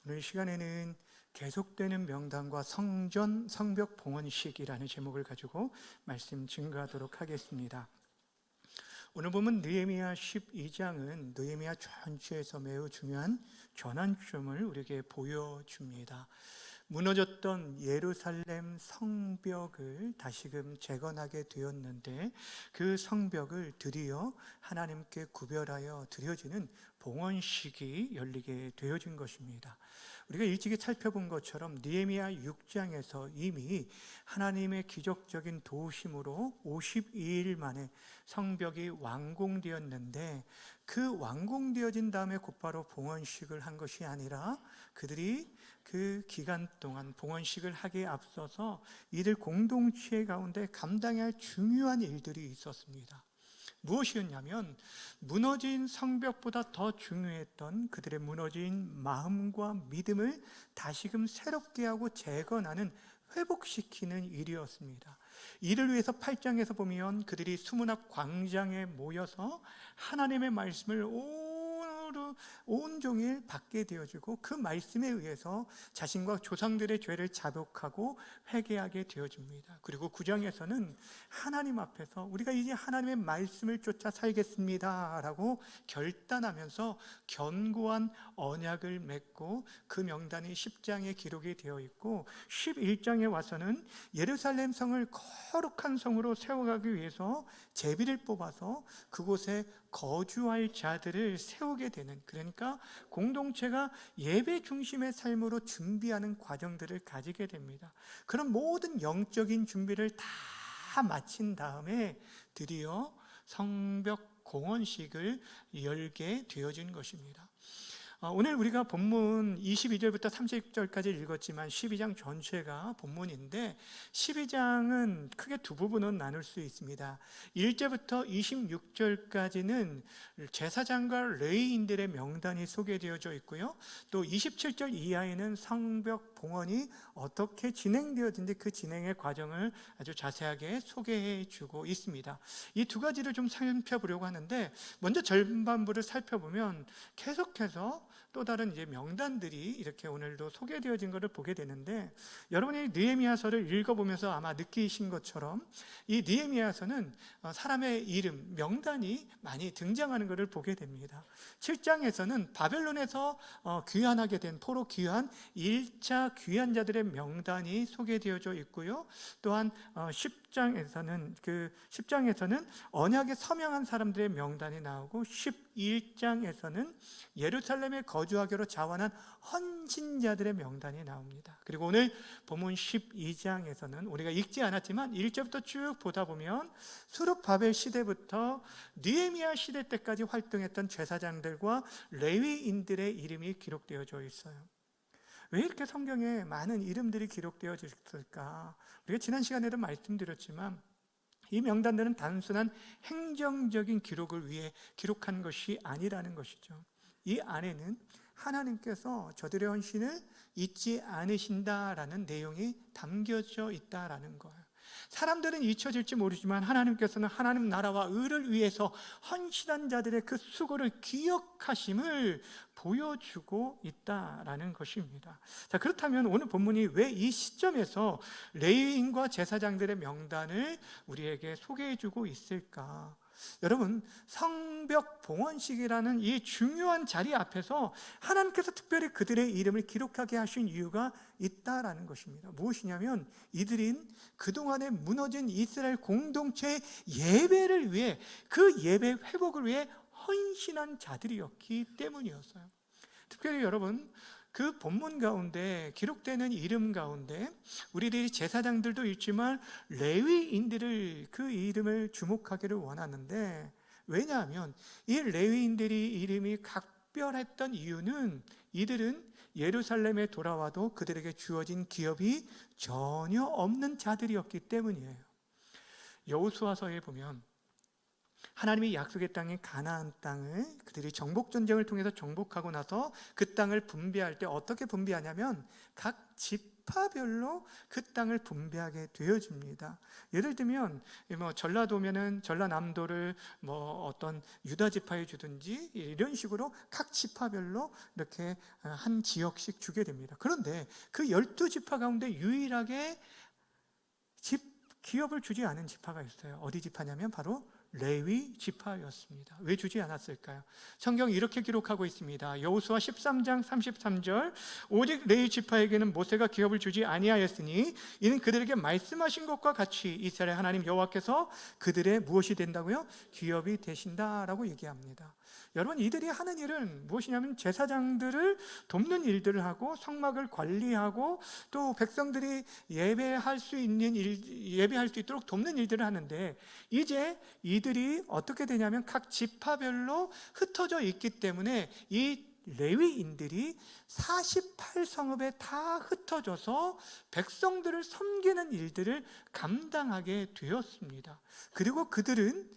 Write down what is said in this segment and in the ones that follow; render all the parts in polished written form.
오늘 시간에는 계속되는 명단과 성전 성벽 봉헌식이라는 제목을 가지고 말씀 증거하도록 하겠습니다. 오늘 보면 느헤미야 12장은 느헤미야 전체에서 매우 중요한 전환점을 우리에게 보여줍니다. 무너졌던 예루살렘 성벽을 다시금 재건하게 되었는데 그 성벽을 드디어 하나님께 구별하여 드려지는 봉헌식이 열리게 되어진 것입니다. 우리가 일찍이 살펴본 것처럼 느헤미야 6장에서 이미 하나님의 기적적인 도우심으로 52일 만에 성벽이 완공되었는데 그 완공되어진 다음에 곧바로 봉헌식을 한 것이 아니라 그들이 그 기간 동안 봉헌식을 하기에 앞서서 이들 공동체 가운데 감당해야 할 중요한 일들이 있었습니다. 무엇이었냐면 무너진 성벽보다 더 중요했던 그들의 무너진 마음과 믿음을 다시금 새롭게 하고 재건하는 회복시키는 일이었습니다. 이를 위해서 8장에서 보면 그들이 수문 앞 광장에 모여서 하나님의 말씀을 온종일 받게 되어지고 그 말씀에 의해서 자신과 조상들의 죄를 자복하고 회개하게 되어집니다. 그리고 9장에서는 하나님 앞에서 우리가 이제 하나님의 말씀을 쫓아 살겠습니다 라고 결단하면서 견고한 언약을 맺고 그 명단이 10장에 기록이 되어 있고 11장에 와서는 예루살렘 성을 거룩한 성으로 세워가기 위해서 제비를 뽑아서 그곳에 거주할 자들을 세우게 되는, 그러니까 공동체가 예배 중심의 삶으로 준비하는 과정들을 가지게 됩니다. 그런 모든 영적인 준비를 다 마친 다음에 드디어 성벽 공헌식을 열게 되어진 것입니다. 오늘 우리가 본문 22절부터 30절까지 읽었지만 12장 전체가 본문인데 12장은 크게 두 부분으로 나눌 수 있습니다. 1절부터 26절까지는 제사장과 레위인들의 명단이 소개되어져 있고요. 또 27절 이하에는 성벽 봉헌이 어떻게 진행되어진지 그 진행의 과정을 아주 자세하게 소개해 주고 있습니다. 이 두 가지를 좀 살펴보려고 하는데 먼저 전반부를 살펴보면 계속해서 또 다른 이제 명단들이 이렇게 오늘도 소개되어진 것을 보게 되는데 여러분이 느헤미야서를 읽어보면서 아마 느끼신 것처럼 이 느헤미야서는 사람의 이름, 명단이 많이 등장하는 것을 보게 됩니다. 7장에서는 바벨론에서 귀환하게 된 포로 귀환 1차 귀환자들의 명단이 소개되어져 있고요. 또한 10장에서는 언약에 서명한 사람들의 명단이 나오고 11장에서는 예루살렘에 거주하기로 자원한 헌신자들의 명단이 나옵니다. 그리고 오늘 본문 12장에서는 우리가 읽지 않았지만 1절부터 쭉 보다 보면 수룹바벨 시대부터 느헤미야 시대 때까지 활동했던 제사장들과 레위인들의 이름이 기록되어져 있어요. 왜 이렇게 성경에 많은 이름들이 기록되어져 있을까? 우리가 지난 시간에도 말씀드렸지만 이 명단들은 단순한 행정적인 기록을 위해 기록한 것이 아니라는 것이죠. 이 안에는 하나님께서 저들의 헌신을 잊지 않으신다라는 내용이 담겨져 있다라는 거예요. 사람들은 잊혀질지 모르지만 하나님께서는 하나님 나라와 의를 위해서 헌신한 자들의 그 수고를 기억하심을 보여주고 있다라는 것입니다. 자, 그렇다면 오늘 본문이 왜 이 시점에서 레위인과 제사장들의 명단을 우리에게 소개해주고 있을까? 여러분, 성벽 봉헌식이라는 이 중요한 자리 앞에서 하나님께서 특별히 그들의 이름을 기록하게 하신 이유가 있다라는 것입니다. 무엇이냐면 이들은 그동안에 무너진 이스라엘 공동체의 예배를 위해, 그 예배 회복을 위해 헌신한 자들이었기 때문이었어요. 특별히 여러분, 그 본문 가운데 기록되는 이름 가운데 우리들이 제사장들도 있지만 레위인들을 그 이름을 주목하기를 원하는데, 왜냐하면 이 레위인들이 이름이 각별했던 이유는 이들은 예루살렘에 돌아와도 그들에게 주어진 기업이 전혀 없는 자들이었기 때문이에요. 여호수아서에 보면 하나님이 약속의 땅인 가나안 땅을 그들이 정복 전쟁을 통해서 정복하고 나서 그 땅을 분배할 때 어떻게 분배하냐면 각 지파별로 그 땅을 분배하게 되어집니다. 예를 들면 전라도면은 전라남도를 어떤 유다 지파에 주든지 이런 식으로 각 지파별로 이렇게 한 지역씩 주게 됩니다. 그런데 그 12지파 가운데 유일하게 기업을 주지 않은 지파가 있어요. 어디 지파냐면 바로 레위 지파였습니다. 왜 주지 않았을까요? 성경 이렇게 기록하고 있습니다. 여호수아 13장 33절 오직 레위 지파에게는 모세가 기업을 주지 아니하였으니 이는 그들에게 말씀하신 것과 같이 이스라엘 하나님 여호와께서 그들의 무엇이 된다고요? 기업이 되신다라고 얘기합니다. 여러분, 이들이 하는 일은 무엇이냐면 제사장들을 돕는 일들을 하고 성막을 관리하고 또 백성들이 예배할 수 있도록 돕는 일들을 하는데, 이제 이들이 어떻게 되냐면 각 지파별로 흩어져 있기 때문에 이 레위인들이 48성읍에 다 흩어져서 백성들을 섬기는 일들을 감당하게 되었습니다. 그리고 그들은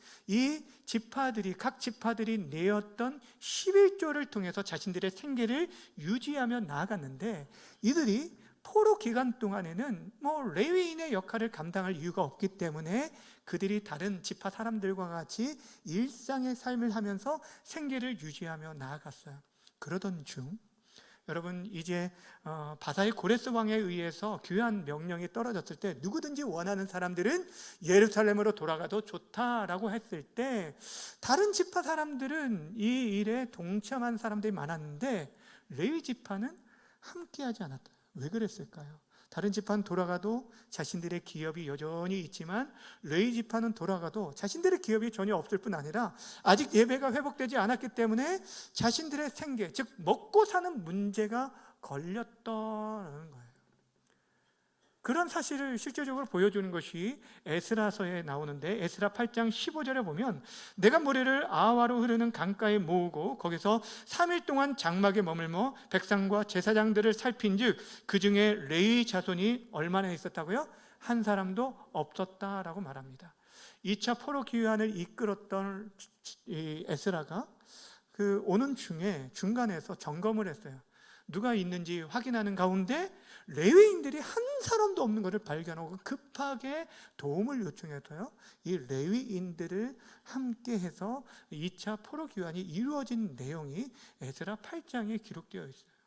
각 지파들이 내었던 11조를 통해서 자신들의 생계를 유지하며 나아갔는데, 이들이 포로 기간 동안에는 레위인의 역할을 감당할 이유가 없기 때문에 그들이 다른 지파 사람들과 같이 일상의 삶을 하면서 생계를 유지하며 나아갔어요. 그러던 중 여러분, 이제 바사의 고레스 왕에 의해서 귀환 명령이 떨어졌을 때 누구든지 원하는 사람들은 예루살렘으로 돌아가도 좋다라고 했을 때 다른 지파 사람들은 이 일에 동참한 사람들이 많았는데 레위 지파는 함께하지 않았다. 왜 그랬을까요? 다른 지파는 돌아가도 자신들의 기업이 여전히 있지만 레위 지파는 돌아가도 자신들의 기업이 전혀 없을 뿐 아니라 아직 예배가 회복되지 않았기 때문에 자신들의 생계, 즉 먹고 사는 문제가 걸렸다는 거예요. 그런 사실을 실제적으로 보여주는 것이 에스라서에 나오는데, 에스라 8장 15절에 보면 내가 모래를 아하와로 흐르는 강가에 모으고 거기서 3일 동안 장막에 머물며 백성과 제사장들을 살핀즉 그 중에 레위 자손이 얼마나 있었다고요? 한 사람도 없었다라고 말합니다. 2차 포로 귀환을 이끌었던 에스라가 오는 중에 중간에서 점검을 했어요. 누가 있는지 확인하는 가운데 레위인들이 한 사람도 없는 것을 발견하고 급하게 도움을 요청해서요, 이 레위인들을 함께 해서 2차 포로 귀환이 이루어진 내용이 에스라 8장에 기록되어 있어요.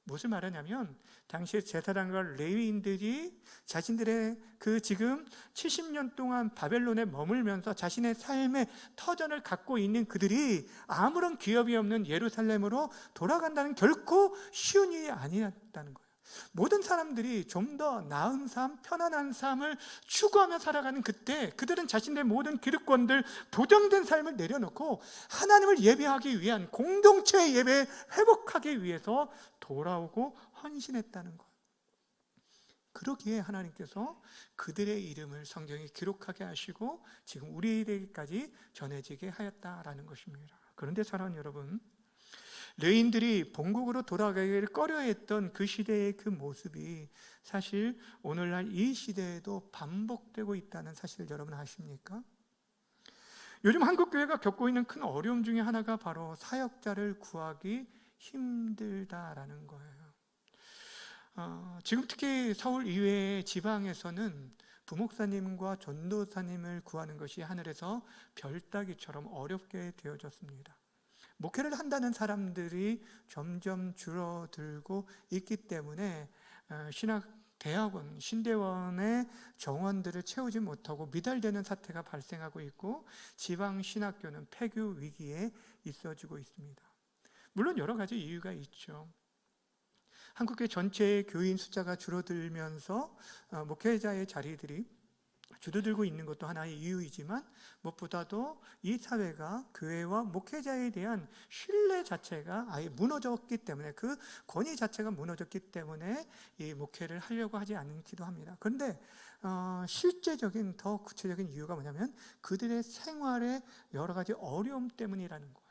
무엇을 말하냐면 당시에 제사장과 레위인들이 자신들의 지금 70년 동안 바벨론에 머물면서 자신의 삶의 터전을 갖고 있는 그들이 아무런 기업이 없는 예루살렘으로 돌아간다는 결코 쉬운 일이 아니었다는 거예요. 모든 사람들이 좀 더 나은 삶, 편안한 삶을 추구하며 살아가는 그때 그들은 자신들의 모든 기득권들, 보장된 삶을 내려놓고 하나님을 예배하기 위한 공동체의 예배에 회복하기 위해서 돌아오고 헌신했다는 것. 그러기에 하나님께서 그들의 이름을 성경에 기록하게 하시고 지금 우리에게까지 전해지게 하였다라는 것입니다. 그런데 사랑하는 여러분, 레위인들이 본국으로 돌아가기를 꺼려했던 그 시대의 그 모습이 사실 오늘날 이 시대에도 반복되고 있다는 사실을 여러분 아십니까? 요즘 한국교회가 겪고 있는 큰 어려움 중에 하나가 바로 사역자를 구하기 힘들다라는 거예요. 지금 특히 서울 이외의 지방에서는 부목사님과 전도사님을 구하는 것이 하늘에서 별따기처럼 어렵게 되어졌습니다. 목회를 한다는 사람들이 점점 줄어들고 있기 때문에 신학대학원, 신대원의 정원들을 채우지 못하고 미달되는 사태가 발생하고 있고 지방 신학교는 폐교 위기에 있어지고 있습니다. 물론 여러 가지 이유가 있죠. 한국교회 전체의 교인 숫자가 줄어들면서 목회자의 자리들이 줄어들고 있는 것도 하나의 이유이지만 무엇보다도 이 사회가 교회와 목회자에 대한 신뢰 자체가 아예 무너졌기 때문에, 그 권위 자체가 무너졌기 때문에 이 목회를 하려고 하지 않기도 합니다. 그런데 실제적인 더 구체적인 이유가 뭐냐면 그들의 생활의 여러 가지 어려움 때문이라는 거예요.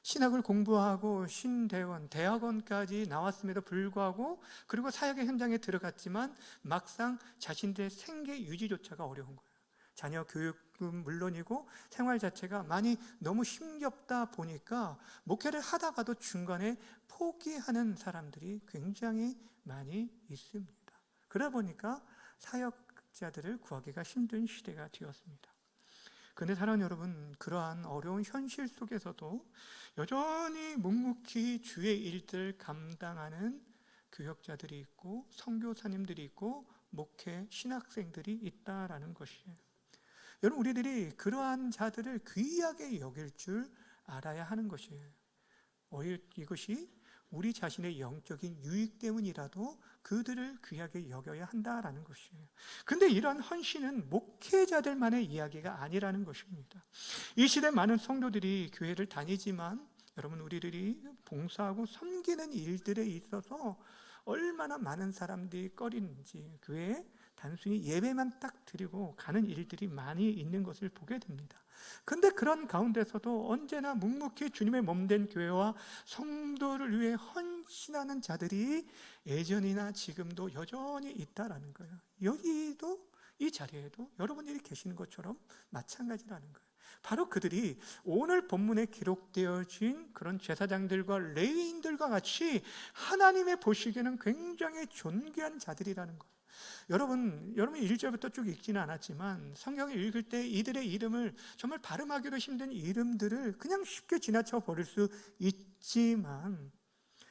신학을 공부하고 신대원, 대학원까지 나왔음에도 불구하고 그리고 사역의 현장에 들어갔지만 막상 자신들의 생계 유지조차가 어려운 거예요. 자녀 교육은 물론이고 생활 자체가 많이 너무 힘겹다 보니까 목회를 하다가도 중간에 포기하는 사람들이 굉장히 많이 있습니다. 그러다 보니까 사역자들을 구하기가 힘든 시대가 되었습니다. 그런데 사랑하는 여러분, 그러한 어려운 현실 속에서도 여전히 묵묵히 주의 일들을 감당하는 교역자들이 있고 선교사님들이 있고 목회 신학생들이 있다라는 것이에요. 여러분, 우리들이 그러한 자들을 귀하게 여길 줄 알아야 하는 것이에요. 이것이 우리 자신의 영적인 유익 때문이라도 그들을 귀하게 여겨야 한다라는 것이에요. 근데 이러한 헌신은 목회자들만의 이야기가 아니라는 것입니다. 이 시대 많은 성도들이 교회를 다니지만 여러분, 우리들이 봉사하고 섬기는 일들에 있어서 얼마나 많은 사람들이 꺼리는지, 교회에 단순히 예배만 딱 드리고 가는 일들이 많이 있는 것을 보게 됩니다. 근데 그런 가운데서도 언제나 묵묵히 주님의 몸된 교회와 성도를 위해 헌신하는 자들이 예전이나 지금도 여전히 있다라는 거예요. 여기도, 이 자리에도 여러분들이 계시는 것처럼 마찬가지라는 거예요. 바로 그들이 오늘 본문에 기록되어진 그런 제사장들과 레위인들과 같이 하나님의 보시기에는 굉장히 존귀한 자들이라는 거예요. 여러분 1절부터 쭉 읽지는 않았지만 성경을 읽을 때 이들의 이름을 정말 발음하기도 힘든 이름들을 그냥 쉽게 지나쳐 버릴 수 있지만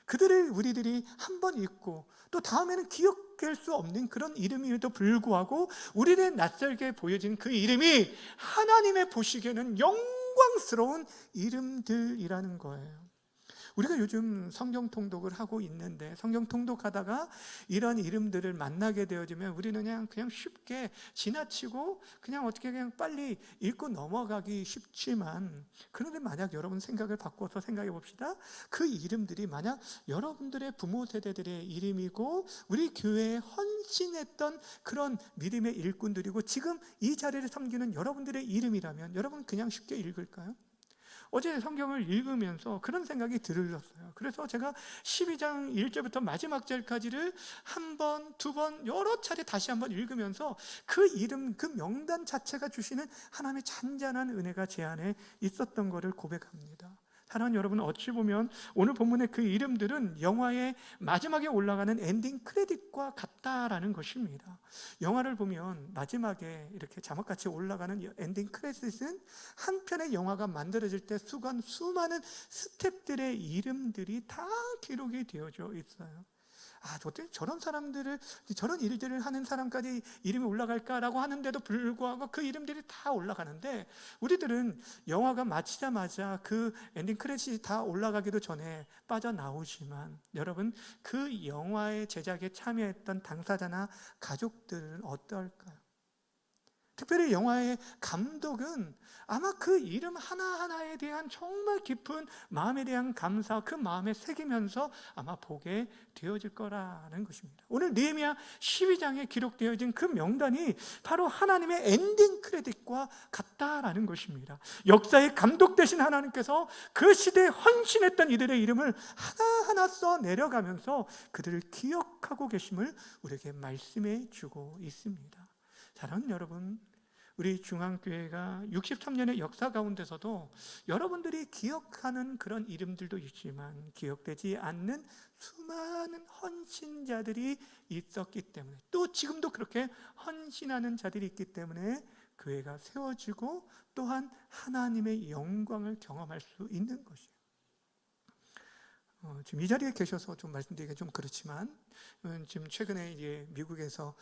그들을 우리들이 한 번 읽고 또 다음에는 기억할 수 없는 그런 이름임에도 불구하고 우리를 낯설게 보여진 그 이름이 하나님의 보시기에는 영광스러운 이름들이라는 거예요. 우리가 요즘 성경 통독을 하고 있는데 성경 통독하다가 이런 이름들을 만나게 되어지면 우리는 그냥 쉽게 지나치고 그냥 어떻게 그냥 빨리 읽고 넘어가기 쉽지만, 그런데 만약 여러분 생각을 바꿔서 생각해 봅시다. 그 이름들이 만약 여러분들의 부모 세대들의 이름이고 우리 교회에 헌신했던 그런 믿음의 일꾼들이고 지금 이 자리를 섬기는 여러분들의 이름이라면 여러분 그냥 쉽게 읽을까요? 어제 성경을 읽으면서 그런 생각이 들었어요. 그래서 제가 12장 1절부터 마지막 절까지를 한 번, 두 번, 여러 차례 다시 한번 읽으면서 그 이름, 그 명단 자체가 주시는 하나님의 잔잔한 은혜가 제 안에 있었던 것을 고백합니다. 사랑하는 여러분, 어찌 보면 오늘 본문의 그 이름들은 영화의 마지막에 올라가는 엔딩 크레딧과 같다라는 것입니다. 영화를 보면 마지막에 이렇게 자막같이 올라가는 엔딩 크레딧은 한 편의 영화가 만들어질 때 수많은 스태프들의 이름들이 다 기록이 되어져 있어요. 어떻게 저런 사람들을, 저런 일들을 하는 사람까지 이름이 올라갈까라고 하는데도 불구하고 그 이름들이 다 올라가는데, 우리들은 영화가 마치자마자 그 엔딩 크레딧이 다 올라가기도 전에 빠져나오지만, 여러분 그 영화의 제작에 참여했던 당사자나 가족들은 어떨까요? 특별히 영화의 감독은 아마 그 이름 하나하나에 대한 정말 깊은 마음에 대한 감사, 그 마음에 새기면서 아마 보게 되어질 거라는 것입니다. 오늘 느헤미야 12장에 기록되어진 그 명단이 바로 하나님의 엔딩 크레딧과 같다라는 것입니다. 역사의 감독 되신 하나님께서 그 시대에 헌신했던 이들의 이름을 하나하나 써 내려가면서 그들을 기억하고 계심을 우리에게 말씀해 주고 있습니다. 사랑하는 여러분, 우리 중앙교회가 63년의 역사 가운데서도 여러분들이 기억하는 그런 이름들도 있지만 기억되지 않는 수많은 헌신자들이 있었기 때문에, 또 지금도 그렇게 헌신하는 자들이 있기 때문에 교회가 세워지고 또한 하나님의 영광을 경험할 수 있는 것이에요. 지금 이 자리에 계셔서 좀 말씀드리기가 좀 그렇지만, 지금 최근에 이제 미국에서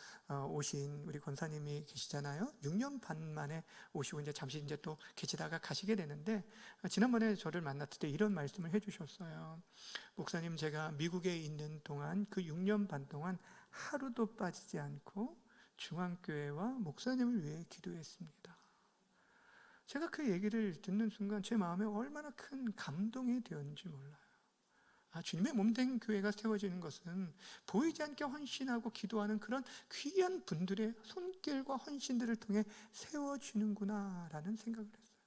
오신 우리 권사님이 계시잖아요. 6년 반 만에 오시고 이제 잠시 이제 또 계시다가 가시게 되는데, 지난번에 저를 만났을 때 이런 말씀을 해주셨어요. 목사님, 제가 미국에 있는 동안 그 6년 반 동안 하루도 빠지지 않고 중앙교회와 목사님을 위해 기도했습니다. 제가 그 얘기를 듣는 순간 제 마음에 얼마나 큰 감동이 되었는지 몰라요. 주님의 몸된 교회가 세워지는 것은 보이지 않게 헌신하고 기도하는 그런 귀한 분들의 손길과 헌신들을 통해 세워지는구나 라는 생각을 했어요.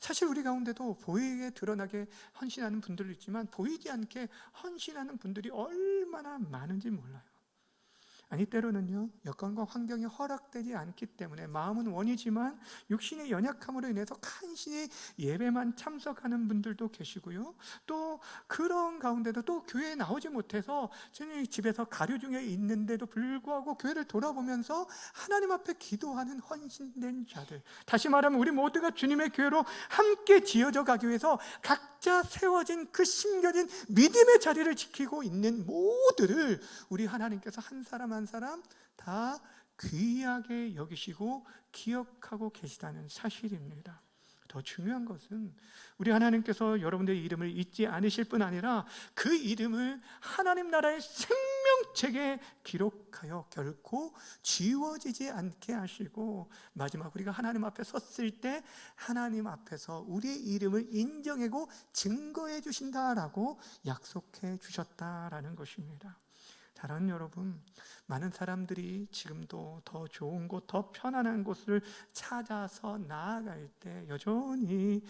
사실 우리 가운데도 보이게 드러나게 헌신하는 분들도 있지만 보이지 않게 헌신하는 분들이 얼마나 많은지 몰라요. 아니 때로는요 여건과 환경이 허락되지 않기 때문에 마음은 원이지만 육신의 연약함으로 인해서 간신히 예배만 참석하는 분들도 계시고요, 또 그런 가운데도 또 교회에 나오지 못해서 집에서 가류 중에 있는데도 불구하고 교회를 돌아보면서 하나님 앞에 기도하는 헌신된 자들, 다시 말하면 우리 모두가 주님의 교회로 함께 지어져 가기 위해서 각자 세워진 그 심겨진 믿음의 자리를 지키고 있는 모두를 우리 하나님께서 한 사람 한 사람 다 귀하게 여기시고 기억하고 계시다는 사실입니다. 더 중요한 것은 우리 하나님께서 여러분들의 이름을 잊지 않으실 뿐 아니라 그 이름을 하나님 나라의 생명책에 기록하여 결코 지워지지 않게 하시고, 마지막 우리가 하나님 앞에 섰을 때 하나님 앞에서 우리의 이름을 인정하고 증거해 주신다라고 약속해 주셨다라는 것입니다. 사랑하는 여러분, 많은 사람들이 지금도 더 좋은 곳, 더 편안한 곳을 찾아서 나아갈 때 여전히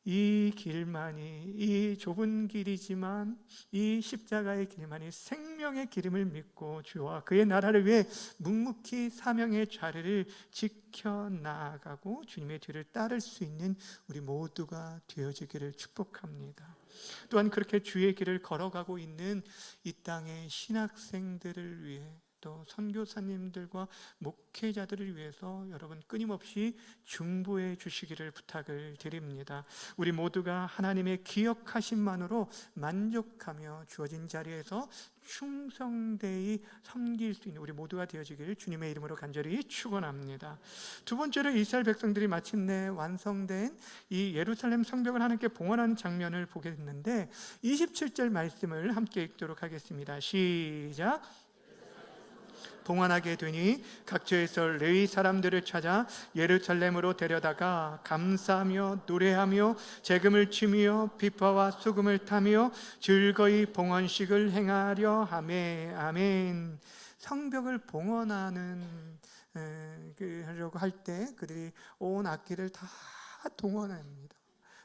이 길만이, 이 좁은 길이지만 이 십자가의 길만이 생명의 길임을 믿고 주와 그의 나라를 위해 묵묵히 사명의 자리를 지켜나가고 주님의 뒤를 따를 수 있는 우리 모두가 되어지기를 축복합니다. 또한 그렇게 주의 길을 걸어가고 있는 이 땅의 신학생들을 위해, 또 선교사님들과 목회자들을 위해서 여러분 끊임없이 중보해 주시기를 부탁을 드립니다. 우리 모두가 하나님의 기억하심만으로 만족하며 주어진 자리에서 충성되이 섬길 수 있는 우리 모두가 되어지기를 주님의 이름으로 간절히 축원합니다. 두 번째로 이스라엘 백성들이 마침내 완성된 이 예루살렘 성벽을 하나님께 봉헌하는 장면을 보게 됐는데 27절 말씀을 함께 읽도록 하겠습니다. 시작. 봉헌하게 되니 각처에서 레위 사람들을 찾아 예루살렘으로 데려다가 감사하며 노래하며 재금을 치며 비파와 수금을 타며 즐거이 봉헌식을 행하려 하매. 아멘. 성벽을 봉헌하는 하려고 할 때 그들이 온 악기를 다 동원합니다.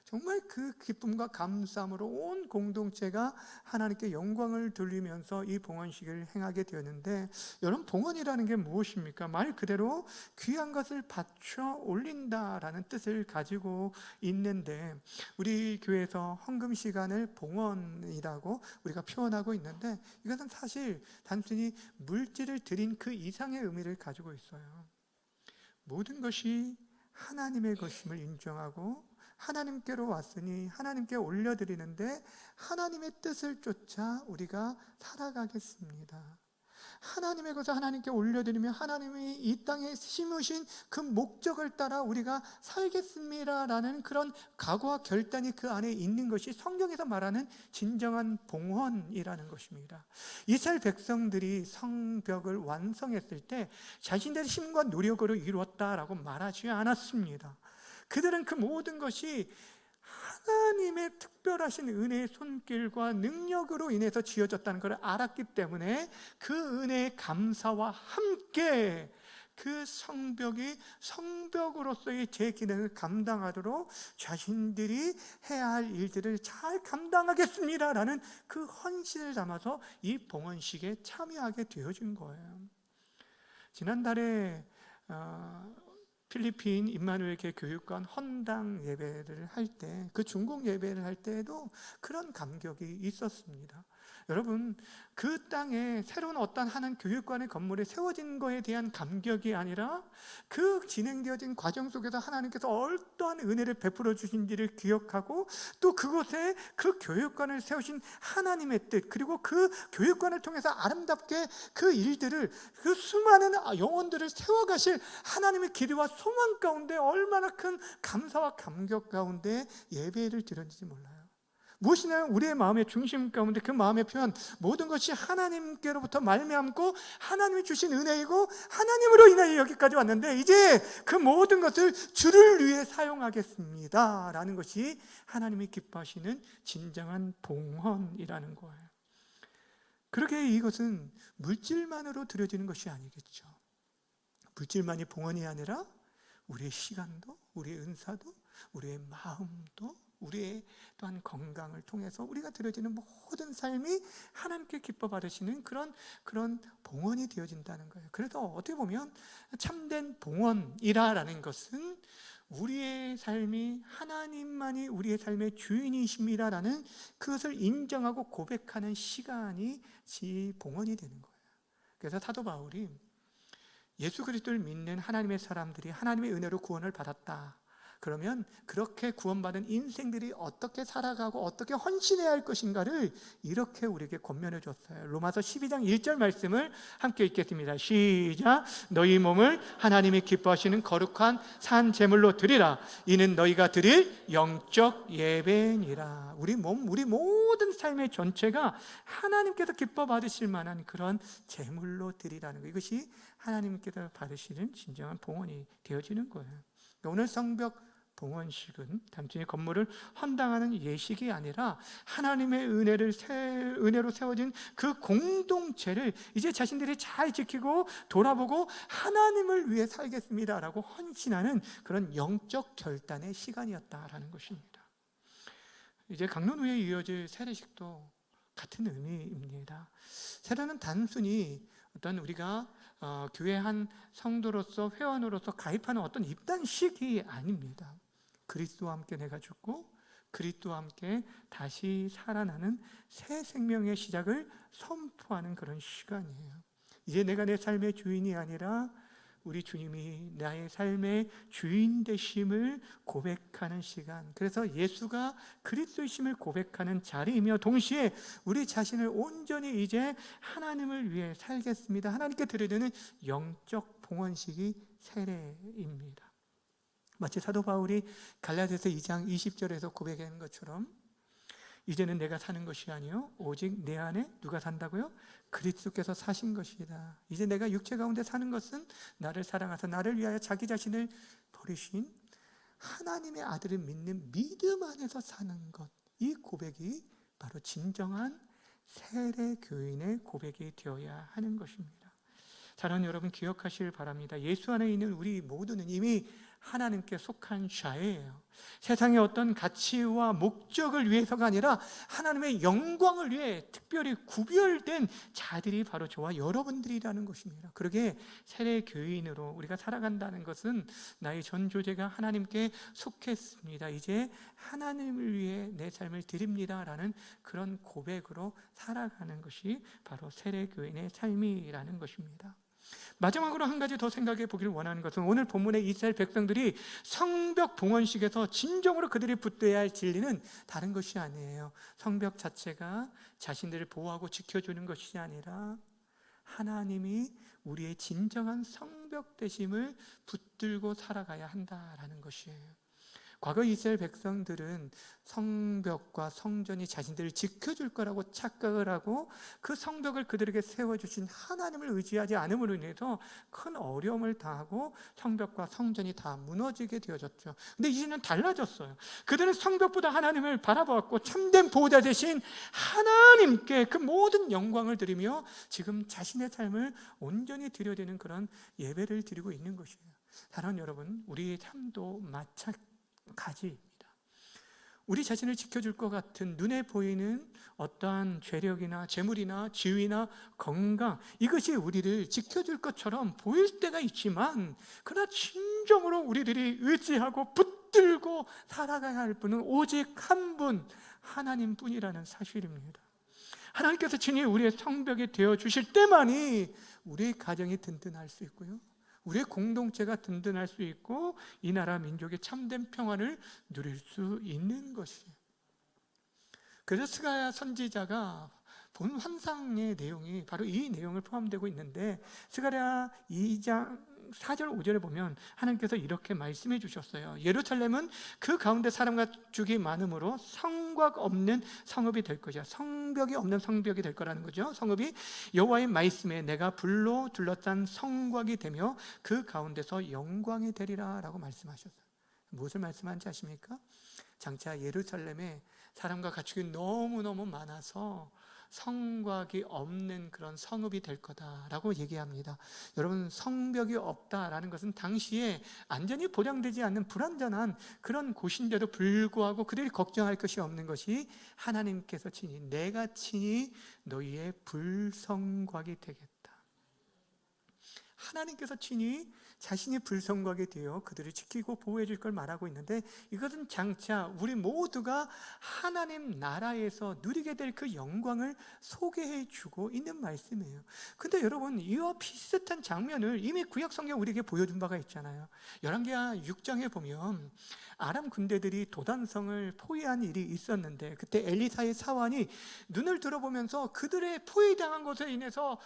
정말 그 기쁨과 감사함으로 온 공동체가 하나님께 영광을 돌리면서 이 봉헌식을 행하게 되었는데, 여러분 봉헌이라는 게 무엇입니까? 말 그대로 귀한 것을 바쳐 올린다라는 뜻을 가지고 있는데, 우리 교회에서 헌금 시간을 봉헌이라고 우리가 표현하고 있는데, 이것은 사실 단순히 물질을 드린 그 이상의 의미를 가지고 있어요. 모든 것이 하나님의 것임을 인정하고 하나님께로 왔으니 하나님께 올려드리는데 하나님의 뜻을 쫓아 우리가 살아가겠습니다. 하나님의 것을 하나님께 올려드리며 하나님이 이 땅에 심으신 그 목적을 따라 우리가 살겠습니다라는 그런 각오와 결단이 그 안에 있는 것이 성경에서 말하는 진정한 봉헌이라는 것입니다. 이스라엘 백성들이 성벽을 완성했을 때 자신들의 힘과 노력으로 이루었다라고 말하지 않았습니다. 그들은 그 모든 것이 하나님의 특별하신 은혜의 손길과 능력으로 인해서 지어졌다는 것을 알았기 때문에 그 은혜의 감사와 함께 그 성벽이 성벽으로서의 제 기능을 감당하도록 자신들이 해야 할 일들을 잘 감당하겠습니다라는 그 헌신을 담아서 이 봉헌식에 참여하게 되어진 거예요. 지난달에 필리핀 임마누엘교회 교육관 헌당 예배를 할 때, 그 중공 예배를 할 때에도 그런 감격이 있었습니다. 여러분, 그 땅에 새로운 어떤 하나님 교육관의 건물이 세워진 것에 대한 감격이 아니라 그 진행되어진 과정 속에서 하나님께서 어떠한 은혜를 베풀어 주신지를 기억하고, 또 그곳에 그 교육관을 세우신 하나님의 뜻, 그리고 그 교육관을 통해서 아름답게 그 일들을, 그 수많은 영혼들을 세워가실 하나님의 기대와 소망 가운데 얼마나 큰 감사와 감격 가운데 예배를 드렸는지 몰라요. 무엇이냐면 우리의 마음의 중심 가운데 그 마음의 표현, 모든 것이 하나님께로부터 말미암고 하나님이 주신 은혜이고 하나님으로 인하여 여기까지 왔는데 이제 그 모든 것을 주를 위해 사용하겠습니다 라는 것이 하나님이 기뻐하시는 진정한 봉헌이라는 거예요. 그렇게 이것은 물질만으로 드려지는 것이 아니겠죠. 물질만이 봉헌이 아니라 우리의 시간도, 우리의 은사도, 우리의 마음도 우리의 또한 건강을 통해서 우리가 드려지는 모든 삶이 하나님께 기뻐 받으시는 그런 봉헌이 되어진다는 거예요. 그래서 어떻게 보면 참된 봉헌이라는 것은 우리의 삶이 하나님만이 우리의 삶의 주인이십니다라는 그것을 인정하고 고백하는 시간이 봉헌이 되는 거예요. 그래서 사도 바울이 예수 그리스도를 믿는 하나님의 사람들이 하나님의 은혜로 구원을 받았다. 그러면 그렇게 구원받은 인생들이 어떻게 살아가고 어떻게 헌신해야 할 것인가를 이렇게 우리에게 권면해 줬어요. 로마서 12장 1절 말씀을 함께 읽겠습니다. 시작. 너희 몸을 하나님이 기뻐하시는 거룩한 산 제물로 드리라. 이는 너희가 드릴 영적 예배니라. 우리 몸, 우리 모든 삶의 전체가 하나님께서 기뻐 받으실 만한 그런 제물로 드리라는 거. 이것이 하나님께서 받으시는 진정한 봉헌이 되어지는 거예요. 오늘 성벽 봉헌식은 단순히 건물을 헌당하는 예식이 아니라 하나님의 은혜로 세워진 그 공동체를 이제 자신들이 잘 지키고 돌아보고 하나님을 위해 살겠습니다라고 헌신하는 그런 영적 결단의 시간이었다라는 것입니다. 이제 강론 후에 이어질 세례식도 같은 의미입니다. 세례는 단순히 어떤 우리가 교회 한 성도로서 회원으로서 가입하는 어떤 입단식이 아닙니다. 그리스도와 함께 내가 죽고 그리스도와 함께 다시 살아나는 새 생명의 시작을 선포하는 그런 시간이에요. 이제 내가 내 삶의 주인이 아니라 우리 주님이 나의 삶의 주인 되심을 고백하는 시간. 그래서 예수가 그리스도이심을 고백하는 자리이며 동시에 우리 자신을 온전히 이제 하나님을 위해 살겠습니다. 하나님께 드리는 영적 봉헌식이 세례입니다. 마치 사도 바울이 갈라디아서 2장 20절에서 고백한 것처럼 이제는 내가 사는 것이 아니요 오직 내 안에 누가 산다고요? 그리스도께서 사신 것이다. 이제 내가 육체 가운데 사는 것은 나를 사랑하사 나를 위하여 자기 자신을 버리신 하나님의 아들을 믿는 믿음 안에서 사는 것. 이 고백이 바로 진정한 세례 교인의 고백이 되어야 하는 것입니다. 사랑하는 여러분, 기억하시길 바랍니다. 예수 안에 있는 우리 모두는 이미 하나님께 속한 자예요. 세상의 어떤 가치와 목적을 위해서가 아니라 하나님의 영광을 위해 특별히 구별된 자들이 바로 저와 여러분들이라는 것입니다. 그러게 세례 교인으로 우리가 살아간다는 것은 나의 전 존재가 하나님께 속했습니다. 이제 하나님을 위해 내 삶을 드립니다라는 그런 고백으로 살아가는 것이 바로 세례 교인의 삶이라는 것입니다. 마지막으로 한 가지 더 생각해 보기를 원하는 것은 오늘 본문의 이스라엘 백성들이 성벽 봉헌식에서 진정으로 그들이 붙들어야 할 진리는 다른 것이 아니에요. 성벽 자체가 자신들을 보호하고 지켜주는 것이 아니라 하나님이 우리의 진정한 성벽 되심을 붙들고 살아가야 한다라는 것이에요. 과거 이스라엘 백성들은 성벽과 성전이 자신들을 지켜줄 거라고 착각을 하고 그 성벽을 그들에게 세워주신 하나님을 의지하지 않음으로 인해서 큰 어려움을 당하고 성벽과 성전이 다 무너지게 되어졌죠. 근데 이제는 달라졌어요. 그들은 성벽보다 하나님을 바라보았고 참된 보호자 되신 하나님께 그 모든 영광을 드리며 지금 자신의 삶을 온전히 드려야 되는 그런 예배를 드리고 있는 것이에요. 사랑하는 여러분, 우리의 삶도 마찬가지입니다. 우리 자신을 지켜줄 것 같은 눈에 보이는 어떠한 죄력이나 재물이나 지위나 건강, 이것이 우리를 지켜줄 것처럼 보일 때가 있지만 그러나 진정으로 우리들이 의지하고 붙들고 살아가야 할 분은 오직 한 분, 하나님뿐이라는 사실입니다. 하나님께서 친히 우리의 성벽이 되어주실 때만이 우리의 가정이 든든할 수 있고요, 우리의 공동체가 든든할 수 있고 이 나라 민족의 참된 평안을 누릴 수 있는 것이에요. 그래서 스가랴 선지자가 본 환상의 내용이 바로 이 내용을 포함되고 있는데 스가랴 2장 4절 5절에 보면 하나님께서 이렇게 말씀해 주셨어요. 예루살렘은 그 가운데 사람과 죽이 많음으로 성곽 없는 성읍이 될 것이야. 성벽이 없는 성벽이 될 거라는 거죠. 성읍이 여호와의 말씀에 내가 불로 둘러싼 성곽이 되며 그 가운데서 영광이 되리라 라고 말씀하셨어요. 무엇을 말씀하는지 아십니까? 장차 예루살렘에 사람과 가축이 너무너무 많아서 성곽이 없는 그런 성읍이 될 거다라고 얘기합니다. 여러분, 성벽이 없다라는 것은 당시에 안전이 보장되지 않는 불안전한 그런 곳인데도 불구하고 그들이 걱정할 것이 없는 것이 하나님께서 친히 내가 친히 너희의 불성곽이 되겠다. 하나님께서 친히 자신이 불성곽이 되어 그들을 지키고 보호해 줄 걸 말하고 있는데, 이것은 장차 우리 모두가 하나님 나라에서 누리게 될 그 영광을 소개해 주고 있는 말씀이에요. 근데 여러분, 이와 비슷한 장면을 이미 구약 성경 우리에게 보여준 바가 있잖아요. 열왕기하 6장에 보면 아람 군대들이 도단성을 포위한 일이 있었는데, 그때 엘리사의 사환이 눈을 들어보면서 그들의 포위당한 것에 인해서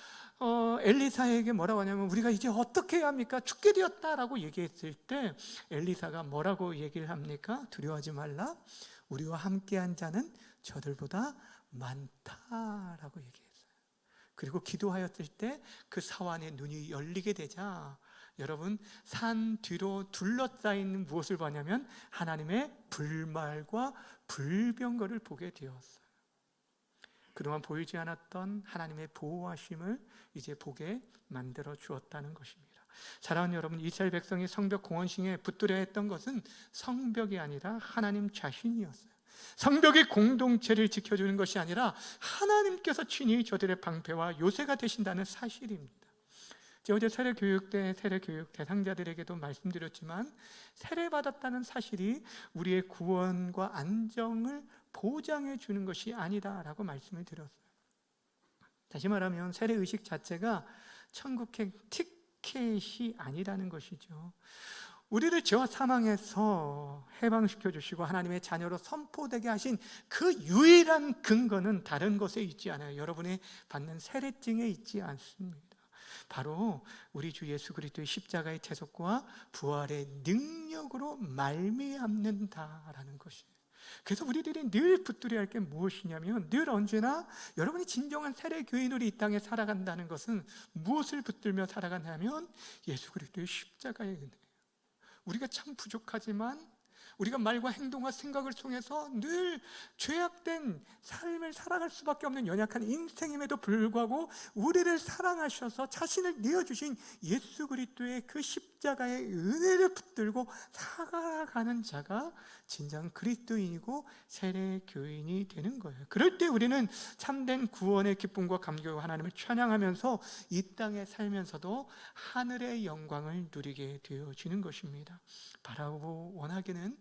엘리사에게 뭐라고 하냐면, 우리가 이제 어떻게 해야 합니까? 죽게 되었다라고 얘기했을 때 엘리사가 뭐라고 얘기를 합니까? 두려워하지 말라, 우리와 함께한 자는 저들보다 많다라고 얘기했어요. 그리고 기도하였을 때 그 사환의 눈이 열리게 되자, 여러분, 산 뒤로 둘러싸인 무엇을 보냐면 하나님의 불말과 불병거를 보게 되었어요. 그동안 보이지 않았던 하나님의 보호하심을 이제 보게 만들어 주었다는 것입니다. 사랑하는 여러분, 이스라엘 백성이 성벽 공헌식에 붙들려 했던 것은 성벽이 아니라 하나님 자신이었어요. 성벽의 공동체를 지켜주는 것이 아니라 하나님께서 친히 저들의 방패와 요새가 되신다는 사실입니다. 어제 세례교육 때 세례교육 대상자들에게도 말씀드렸지만, 세례받았다는 사실이 우리의 구원과 안정을 보장해 주는 것이 아니다라고 말씀을 드렸어요. 다시 말하면 세례의식 자체가 천국행 티켓이 아니라는 것이죠. 우리를 죄와 사망에서 해방시켜 주시고 하나님의 자녀로 선포되게 하신 그 유일한 근거는 다른 것에 있지 않아요. 여러분이 받는 세례증에 있지 않습니다. 바로 우리 주 예수 그리스도의 십자가의 대속과 부활의 능력으로 말미암는다라는 것이에요. 그래서 우리들이 늘 붙들어야 할 게 무엇이냐면, 늘 언제나 여러분이 진정한 세례교인으로 이 땅에 살아간다는 것은 무엇을 붙들며 살아가냐면 예수 그리스도의 십자가의 은혜예요. 우리가 참 부족하지만 우리가 말과 행동과 생각을 통해서 늘 죄악된 삶을 살아갈 수밖에 없는 연약한 인생임에도 불구하고 우리를 사랑하셔서 자신을 내어주신 예수 그리스도의 그 십자가의 은혜를 붙들고 살아가는 자가 진정 그리스도인이고 세례교인이 되는 거예요. 그럴 때 우리는 참된 구원의 기쁨과 감격과 하나님을 찬양하면서 이 땅에 살면서도 하늘의 영광을 누리게 되어지는 것입니다. 바라고 원하기는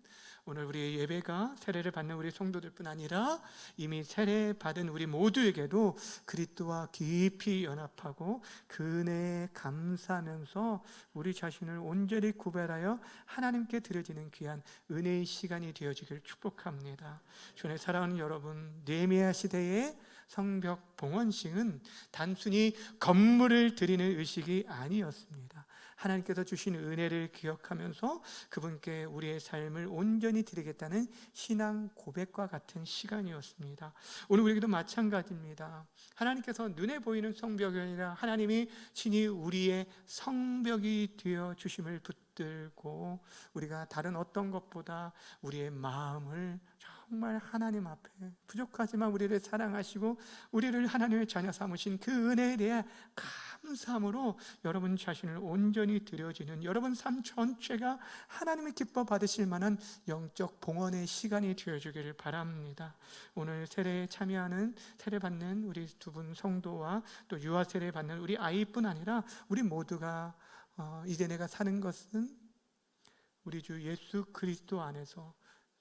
오늘 우리의 예배가 세례를 받는 우리 성도들뿐 아니라 이미 세례받은 우리 모두에게도 그리스도와 깊이 연합하고 그 은혜에 감사하면서 우리 자신을 온전히 구별하여 하나님께 드려지는 귀한 은혜의 시간이 되어지길 축복합니다. 주의 사랑하는 여러분, 느헤미야 시대의 성벽 봉헌식은 단순히 건물을 드리는 의식이 아니었습니다. 하나님께서 주신 은혜를 기억하면서 그분께 우리의 삶을 온전히 드리겠다는 신앙 고백과 같은 시간이었습니다. 오늘 우리에게도 마찬가지입니다. 하나님께서 눈에 보이는 성벽이 아니라 하나님이 친히 우리의 성벽이 되어 주심을 붙들고 우리가 다른 어떤 것보다 우리의 마음을 정말 하나님 앞에 부족하지만 우리를 사랑하시고 우리를 하나님의 자녀 삼으신 그 은혜에 대해 감사함으로 여러분 자신을 온전히 드려지는 여러분 삶 전체가 하나님의 기뻐 받으실 만한 영적 봉헌의 시간이 되어주기를 바랍니다. 오늘 세례에 참여하는 세례 받는 우리 두 분 성도와 또 유아 세례 받는 우리 아이뿐 아니라 우리 모두가 이제 내가 사는 것은 우리 주 예수 그리스도 안에서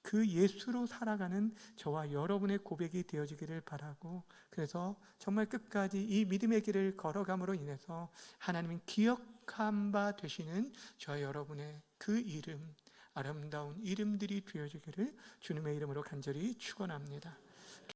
그 예수로 살아가는 저와 여러분의 고백이 되어지기를 바라고, 그래서 정말 끝까지 이 믿음의 길을 걸어감으로 인해서 하나님은 기억한 바 되시는 저와 여러분의 그 이름, 아름다운 이름들이 되어지기를 주님의 이름으로 간절히 축원합니다.